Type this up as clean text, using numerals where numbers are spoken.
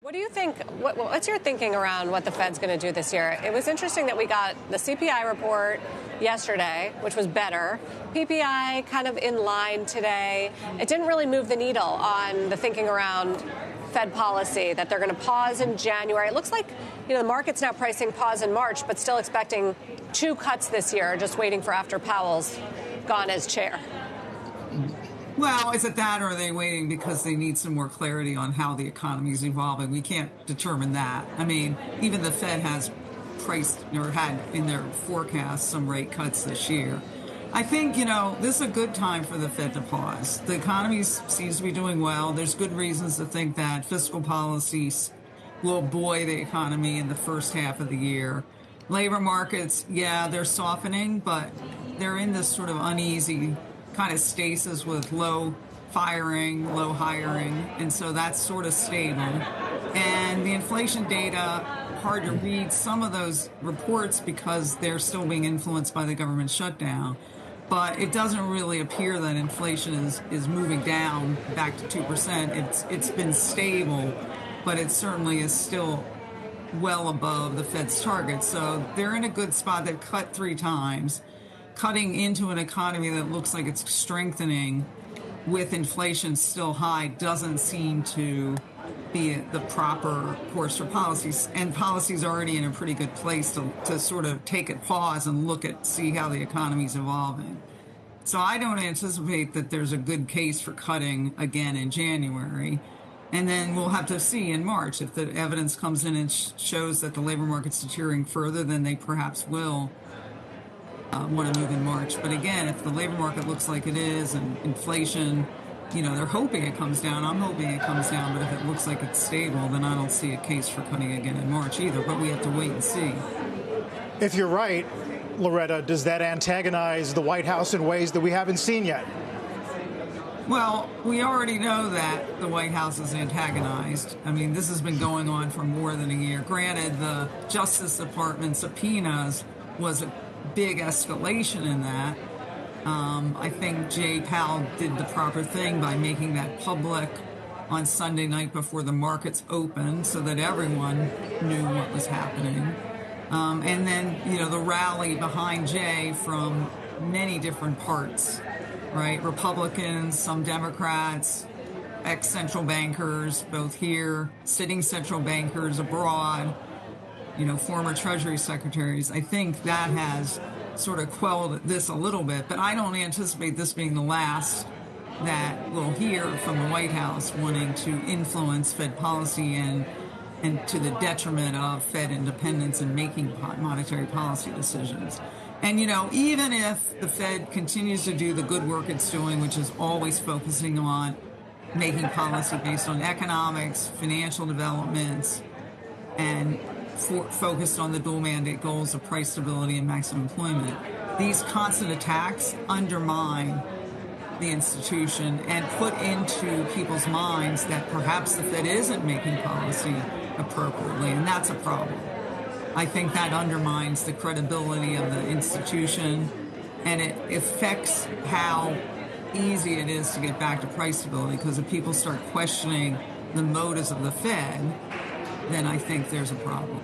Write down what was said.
What do you think, what's your thinking around what the Fed's going to do this year? It was interesting that we got the CPI report yesterday, which was better. PPI kind of in line today. It didn't really move the needle on the thinking around Fed policy, that they're going to pause in January. It looks like, the market's now pricing pause in March, but still expecting 2 cuts this year, just waiting for after Powell's gone as chair. Well, is it that, or are they waiting because they need some more clarity on how the economy is evolving? We can't determine that. I mean, even the Fed has priced or had in their forecast some rate cuts this year. I think, this is a good time for the Fed to pause. The economy seems to be doing well. There's good reasons to think that fiscal policies will buoy the economy in the first half of the year. Labor markets, yeah, they're softening, but they're in this sort of uneasy kind of stasis with low firing, low hiring, and so that's sort of stable. And the inflation data, hard to read some of those reports because they're still being influenced by the government shutdown. But it doesn't really appear that inflation is moving down back to 2%. It's been stable, but it certainly is still well above the Fed's target. So they're in a good spot. They've cut 3 times. Cutting into an economy that looks like it's strengthening with inflation still high doesn't seem to be the proper course for policies. And policy's already in a pretty good place to sort of take a pause and see how the economy's evolving. So I don't anticipate that there's a good case for cutting again in January. And then we'll have to see in March if the evidence comes in and shows that the labor market's deteriorating further, then they perhaps will want to move in March. But again, if the labor market looks like it is and inflation, they're hoping it comes down. I'm hoping it comes down. But if it looks like it's stable, then I don't see a case for cutting again in March either. But we have to wait and see. If you're right, Loretta, does that antagonize the White House in ways that we haven't seen yet? Well, we already know that the White House is antagonized. I mean, this has been going on for more than a year. Granted, the Justice Department subpoenas was a big escalation in that. I think Jay Powell did the proper thing by making that public on Sunday night before the markets opened so that everyone knew what was happening. And then, the rally behind Jay from many different parts, right? Republicans, some Democrats, ex-central bankers, both here, sitting central bankers abroad, former Treasury secretaries. I think that has sort of quelled this a little bit, but I don't anticipate this being the last that we'll hear from the White House wanting to influence Fed policy and to the detriment of Fed independence in making monetary policy decisions. And, even if the Fed continues to do the good work it's doing, which is always focusing on making policy based on economics, financial developments, and focused on the dual mandate goals of price stability and maximum employment, these constant attacks undermine the institution and put into people's minds that perhaps the Fed isn't making policy appropriately, and that's a problem. I think that undermines the credibility of the institution, and it affects how easy it is to get back to price stability, because if people start questioning the motives of the Fed, then I think there's a problem.